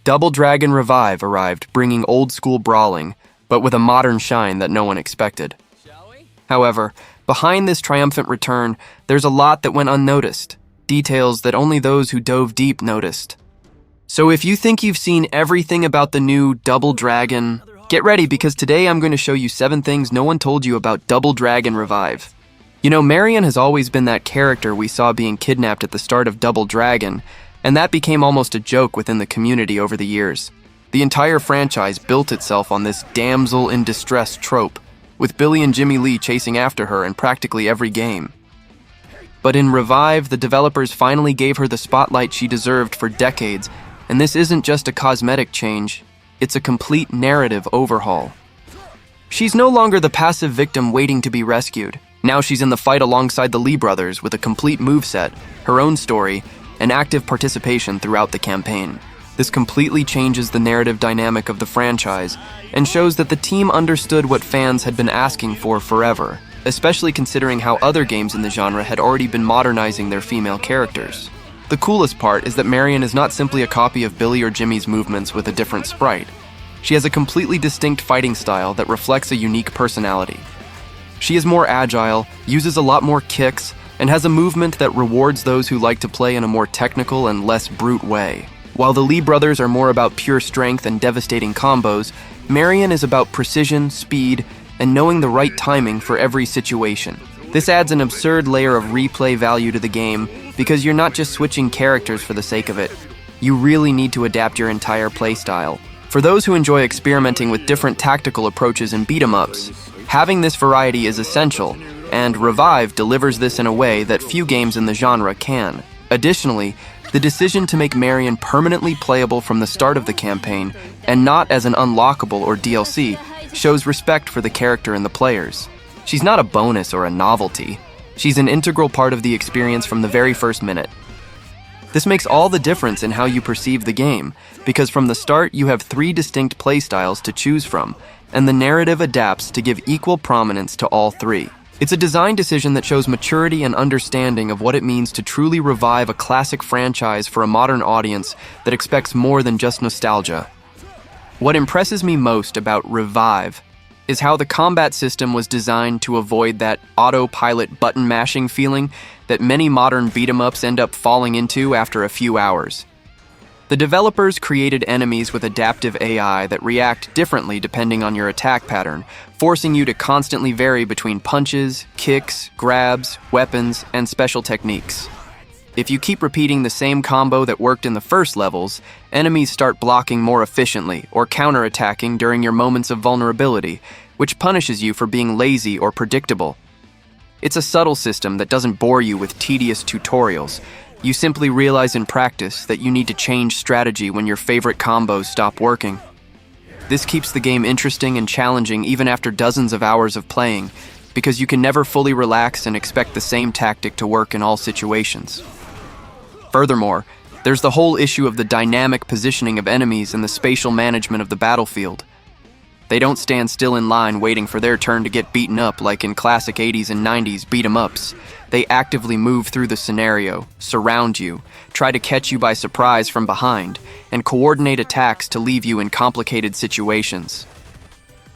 Double Dragon Revive arrived, bringing old-school brawling, but with a modern shine that no one expected. However, behind this triumphant return, there's a lot that went unnoticed, details that only those who dove deep noticed. So if you think you've seen everything about the new Double Dragon, get ready because today I'm going to show you 7 things no one told you about Double Dragon Revive. You know, Marian has always been that character we saw being kidnapped at the start of Double Dragon, and that became almost a joke within the community over the years. The entire franchise built itself on this damsel in distress trope, with Billy and Jimmy Lee chasing after her in practically every game. But in Revive, the developers finally gave her the spotlight she deserved for decades, and this isn't just a cosmetic change, it's a complete narrative overhaul. She's no longer the passive victim waiting to be rescued. Now she's in the fight alongside the Lee brothers with a complete moveset, her own story, and active participation throughout the campaign. This completely changes the narrative dynamic of the franchise and shows that the team understood what fans had been asking for forever, especially considering how other games in the genre had already been modernizing their female characters. The coolest part is that Marian is not simply a copy of Billy or Jimmy's movements with a different sprite. She has a completely distinct fighting style that reflects a unique personality. She is more agile, uses a lot more kicks, and has a movement that rewards those who like to play in a more technical and less brute way. While the Lee brothers are more about pure strength and devastating combos, Marian is about precision, speed, and knowing the right timing for every situation. This adds an absurd layer of replay value to the game because you're not just switching characters for the sake of it. You really need to adapt your entire playstyle. For those who enjoy experimenting with different tactical approaches in beat-em-ups, having this variety is essential, and Revive delivers this in a way that few games in the genre can. Additionally, the decision to make Marian permanently playable from the start of the campaign, and not as an unlockable or DLC, shows respect for the character and the players. She's not a bonus or a novelty. She's an integral part of the experience from the very first minute. This makes all the difference in how you perceive the game, because from the start you have 3 distinct playstyles to choose from, and the narrative adapts to give equal prominence to all 3. It's a design decision that shows maturity and understanding of what it means to truly revive a classic franchise for a modern audience that expects more than just nostalgia. What impresses me most about Revive is how the combat system was designed to avoid that autopilot button mashing feeling that many modern beat-em-ups end up falling into after a few hours. The developers created enemies with adaptive AI that react differently depending on your attack pattern, forcing you to constantly vary between punches, kicks, grabs, weapons, and special techniques. If you keep repeating the same combo that worked in the first levels, enemies start blocking more efficiently or counterattacking during your moments of vulnerability, which punishes you for being lazy or predictable. It's a subtle system that doesn't bore you with tedious tutorials. You simply realize in practice that you need to change strategy when your favorite combos stop working. This keeps the game interesting and challenging even after dozens of hours of playing, because you can never fully relax and expect the same tactic to work in all situations. Furthermore, there's the whole issue of the dynamic positioning of enemies and the spatial management of the battlefield. They don't stand still in line waiting for their turn to get beaten up like in classic 80s and 90s beat-em-ups. They actively move through the scenario, surround you, try to catch you by surprise from behind, and coordinate attacks to leave you in complicated situations.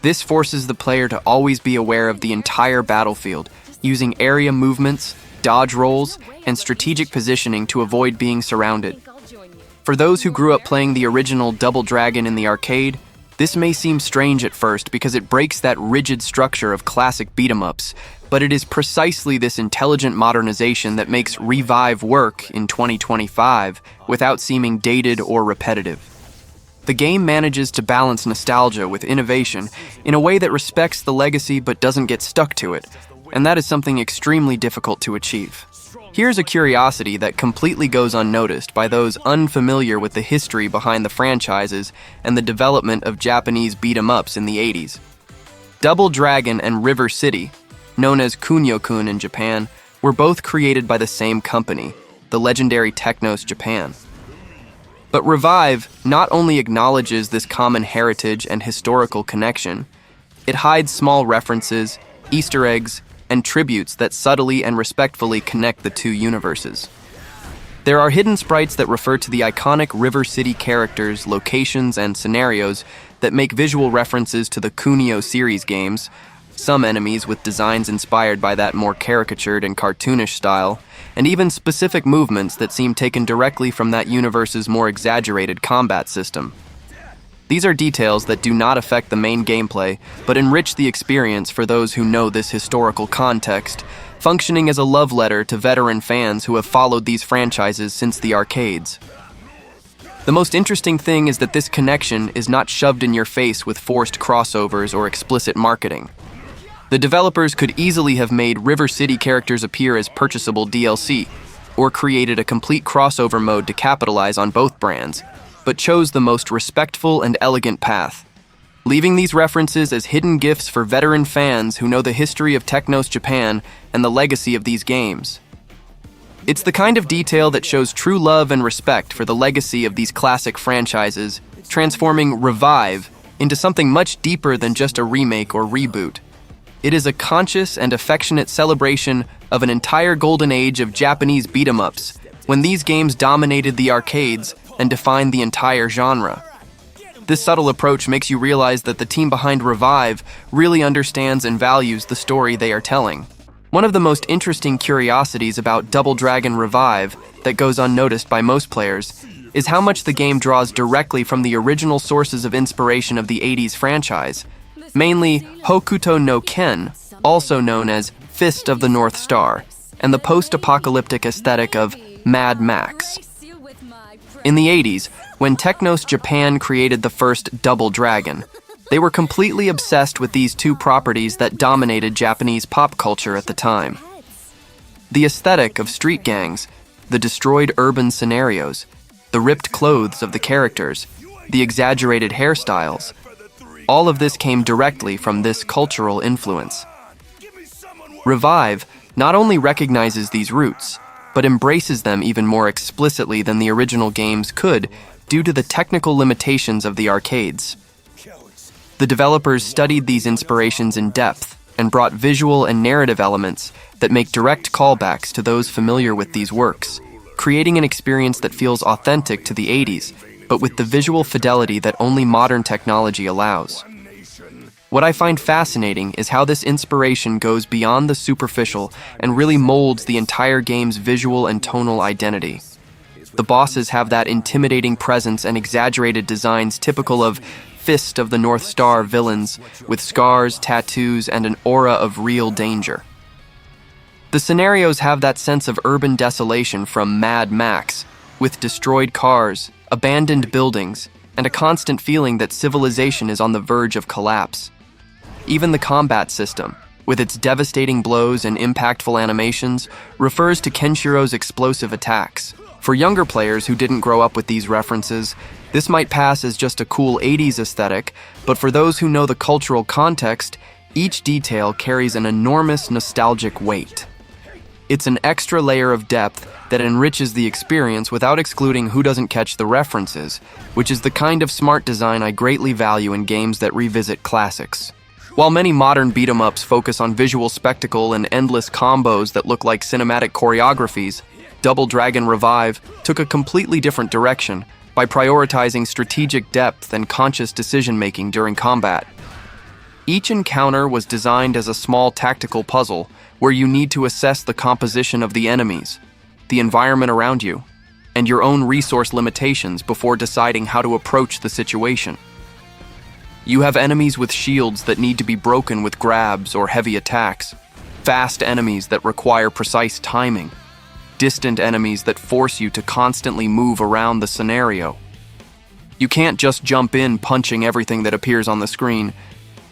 This forces the player to always be aware of the entire battlefield, using area movements, dodge rolls, and strategic positioning to avoid being surrounded. For those who grew up playing the original Double Dragon in the arcade, this may seem strange at first because it breaks that rigid structure of classic beat-em-ups, but it is precisely this intelligent modernization that makes Revive work in 2025 without seeming dated or repetitive. The game manages to balance nostalgia with innovation in a way that respects the legacy but doesn't get stuck to it, and that is something extremely difficult to achieve. Here's a curiosity that completely goes unnoticed by those unfamiliar with the history behind the franchises and the development of Japanese beat-em-ups in the 80s. Double Dragon and River City, known as Kunio-kun in Japan, were both created by the same company, the legendary Technos Japan. But Revive not only acknowledges this common heritage and historical connection, it hides small references, Easter eggs, and tributes that subtly and respectfully connect the two universes. There are hidden sprites that refer to the iconic River City characters, locations, and scenarios that make visual references to the Kunio series games, some enemies with designs inspired by that more caricatured and cartoonish style, and even specific movements that seem taken directly from that universe's more exaggerated combat system. These are details that do not affect the main gameplay, but enrich the experience for those who know this historical context, functioning as a love letter to veteran fans who have followed these franchises since the arcades. The most interesting thing is that this connection is not shoved in your face with forced crossovers or explicit marketing. The developers could easily have made River City characters appear as purchasable DLC, or created a complete crossover mode to capitalize on both brands, but chose the most respectful and elegant path, leaving these references as hidden gifts for veteran fans who know the history of Technos Japan and the legacy of these games. It's the kind of detail that shows true love and respect for the legacy of these classic franchises, transforming Revive into something much deeper than just a remake or reboot. It is a conscious and affectionate celebration of an entire golden age of Japanese beat-em-ups, when these games dominated the arcades and defined the entire genre. This subtle approach makes you realize that the team behind Revive really understands and values the story they are telling. One of the most interesting curiosities about Double Dragon Revive that goes unnoticed by most players is how much the game draws directly from the original sources of inspiration of the 80s franchise, mainly Hokuto no Ken, also known as Fist of the North Star, and the post-apocalyptic aesthetic of Mad Max. In the 80s, when Technos Japan created the first Double Dragon, they were completely obsessed with these two properties that dominated Japanese pop culture at the time. The aesthetic of street gangs, the destroyed urban scenarios, the ripped clothes of the characters, the exaggerated hairstyles, all of this came directly from this cultural influence. Revive not only recognizes these roots, but embraces them even more explicitly than the original games could due to the technical limitations of the arcades. The developers studied these inspirations in depth and brought visual and narrative elements that make direct callbacks to those familiar with these works, creating an experience that feels authentic to the 80s, but with the visual fidelity that only modern technology allows. What I find fascinating is how this inspiration goes beyond the superficial and really molds the entire game's visual and tonal identity. The bosses have that intimidating presence and exaggerated designs typical of Fist of the North Star villains, with scars, tattoos, and an aura of real danger. The scenarios have that sense of urban desolation from Mad Max, with destroyed cars, abandoned buildings, and a constant feeling that civilization is on the verge of collapse. Even the combat system, with its devastating blows and impactful animations, refers to Kenshiro's explosive attacks. For younger players who didn't grow up with these references, this might pass as just a cool 80s aesthetic, but for those who know the cultural context, each detail carries an enormous nostalgic weight. It's an extra layer of depth that enriches the experience without excluding who doesn't catch the references, which is the kind of smart design I greatly value in games that revisit classics. While many modern beat-em-ups focus on visual spectacle and endless combos that look like cinematic choreographies, Double Dragon Revive took a completely different direction by prioritizing strategic depth and conscious decision-making during combat. Each encounter was designed as a small tactical puzzle where you need to assess the composition of the enemies, the environment around you, and your own resource limitations before deciding how to approach the situation. You have enemies with shields that need to be broken with grabs or heavy attacks, fast enemies that require precise timing, distant enemies that force you to constantly move around the scenario. You can't just jump in punching everything that appears on the screen.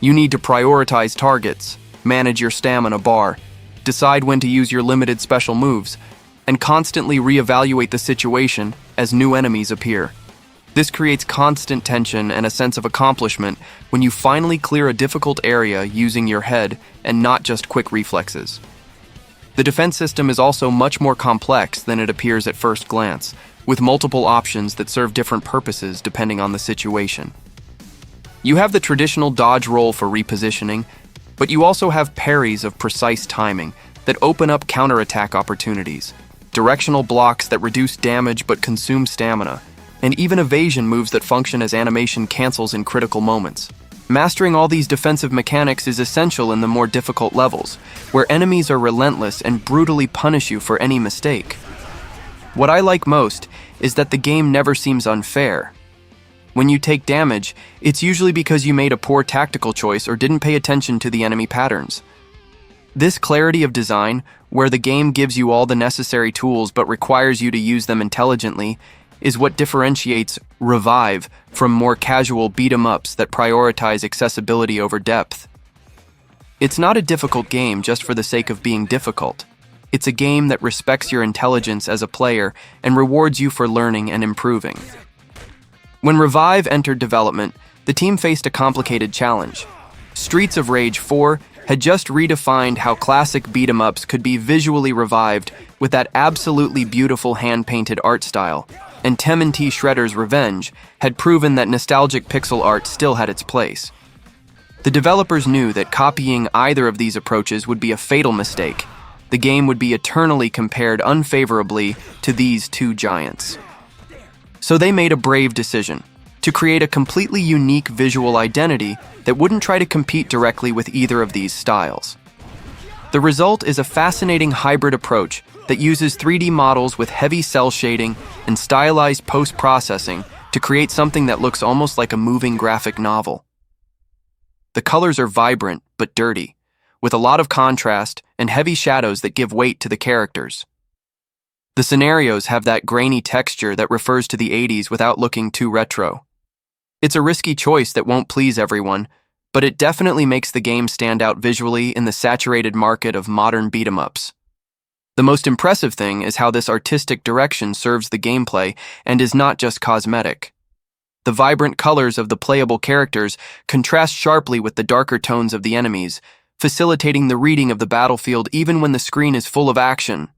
You need to prioritize targets, manage your stamina bar, decide when to use your limited special moves, and constantly reevaluate the situation as new enemies appear. This creates constant tension and a sense of accomplishment when you finally clear a difficult area using your head and not just quick reflexes. The defense system is also much more complex than it appears at first glance, with multiple options that serve different purposes depending on the situation. You have the traditional dodge roll for repositioning, but you also have parries of precise timing that open up counterattack opportunities. directional blocks that reduce damage but consume stamina, and even evasion moves that function as animation cancels in critical moments. Mastering all these defensive mechanics is essential in the more difficult levels, where enemies are relentless and brutally punish you for any mistake. What I like most is that the game never seems unfair. When you take damage, it's usually because you made a poor tactical choice or didn't pay attention to the enemy patterns. This clarity of design, where the game gives you all the necessary tools but requires you to use them intelligently, is what differentiates Revive from more casual beat-em-ups that prioritize accessibility over depth. It's not a difficult game just for the sake of being difficult. It's a game that respects your intelligence as a player and rewards you for learning and improving. When Revive entered development, the team faced a complicated challenge. Streets of Rage 4 had just redefined how classic beat-em-ups could be visually revived with that absolutely beautiful hand-painted art style, and TMNT Shredder's Revenge had proven that nostalgic pixel art still had its place. The developers knew that copying either of these approaches would be a fatal mistake. The game would be eternally compared unfavorably to these two giants. So they made a brave decision to create a completely unique visual identity that wouldn't try to compete directly with either of these styles. The result is a fascinating hybrid approach that uses 3D models with heavy cell shading and stylized post-processing to create something that looks almost like a moving graphic novel. The colors are vibrant but dirty, with a lot of contrast and heavy shadows that give weight to the characters. The scenarios have that grainy texture that refers to the 80s without looking too retro. It's a risky choice that won't please everyone, but it definitely makes the game stand out visually in the saturated market of modern beat-em-ups. The most impressive thing is how this artistic direction serves the gameplay and is not just cosmetic. The vibrant colors of the playable characters contrast sharply with the darker tones of the enemies, facilitating the reading of the battlefield even when the screen is full of action.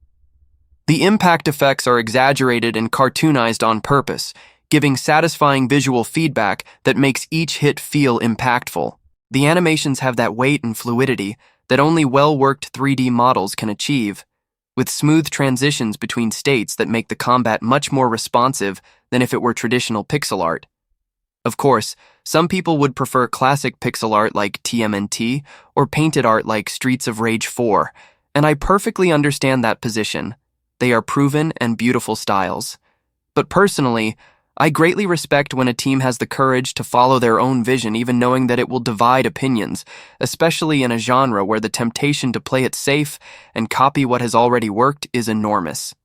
The impact effects are exaggerated and cartoonized on purpose, giving satisfying visual feedback that makes each hit feel impactful. The animations have that weight and fluidity that only well-worked 3D models can achieve, with smooth transitions between states that make the combat much more responsive than if it were traditional pixel art. Of course, some people would prefer classic pixel art like TMNT or painted art like Streets of Rage 4, and I perfectly understand that position. They are proven and beautiful styles. But personally, I greatly respect when a team has the courage to follow their own vision even knowing that it will divide opinions, especially in a genre where the temptation to play it safe and copy what has already worked is enormous.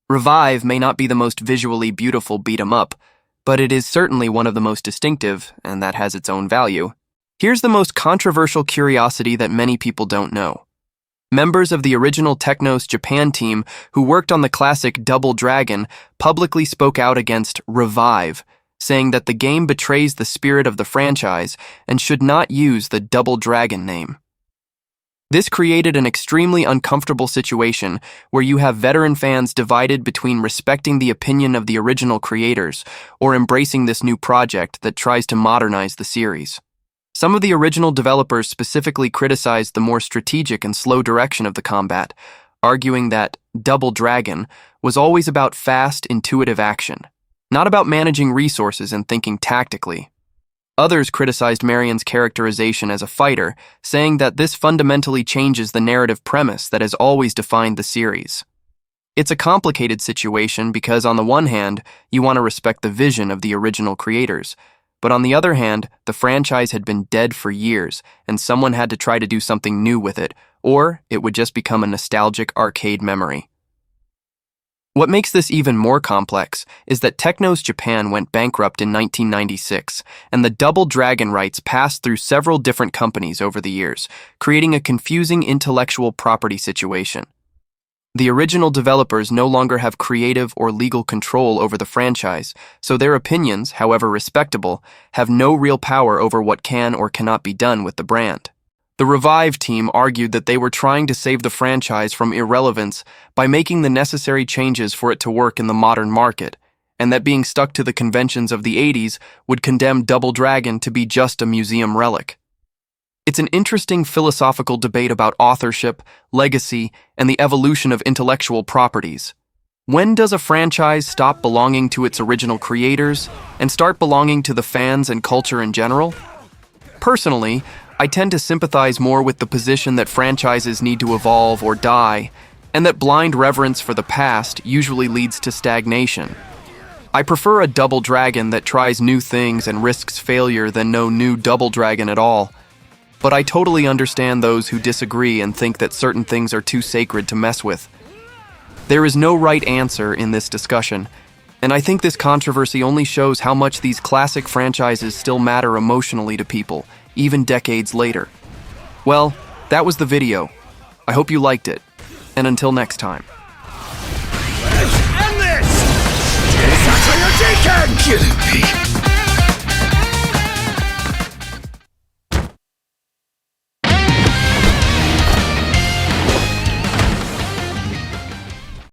Revive may not be the most visually beautiful beat-em-up, but it is certainly one of the most distinctive, and that has its own value. Here's the most controversial curiosity that many people don't know. Members of the original Technos Japan team who worked on the classic Double Dragon publicly spoke out against Revive, saying that the game betrays the spirit of the franchise and should not use the Double Dragon name. This created an extremely uncomfortable situation where you have veteran fans divided between respecting the opinion of the original creators or embracing this new project that tries to modernize the series. Some of the original developers specifically criticized the more strategic and slow direction of the combat, arguing that Double Dragon was always about fast, intuitive action, not about managing resources and thinking tactically. Others criticized Marian's characterization as a fighter, saying that this fundamentally changes the narrative premise that has always defined the series. It's a complicated situation because on the one hand, you want to respect the vision of the original creators, but on the other hand, the franchise had been dead for years, and someone had to try to do something new with it, or it would just become a nostalgic arcade memory. What makes this even more complex is that Technos Japan went bankrupt in 1996, and the Double Dragon rights passed through several different companies over the years, creating a confusing intellectual property situation. The original developers no longer have creative or legal control over the franchise, so their opinions, however respectable, have no real power over what can or cannot be done with the brand. The Revive team argued that they were trying to save the franchise from irrelevance by making the necessary changes for it to work in the modern market, and that being stuck to the conventions of the 80s would condemn Double Dragon to be just a museum relic. It's an interesting philosophical debate about authorship, legacy, and the evolution of intellectual properties. When does a franchise stop belonging to its original creators and start belonging to the fans and culture in general? Personally, I tend to sympathize more with the position that franchises need to evolve or die, and that blind reverence for the past usually leads to stagnation. I prefer a Double Dragon that tries new things and risks failure than no new Double Dragon at all. But I totally understand those who disagree and think that certain things are too sacred to mess with. There is no right answer in this discussion, and I think this controversy only shows how much these classic franchises still matter emotionally to people, even decades later. Well, that was the video. I hope you liked it, and until next time. Let's end this! Kill me!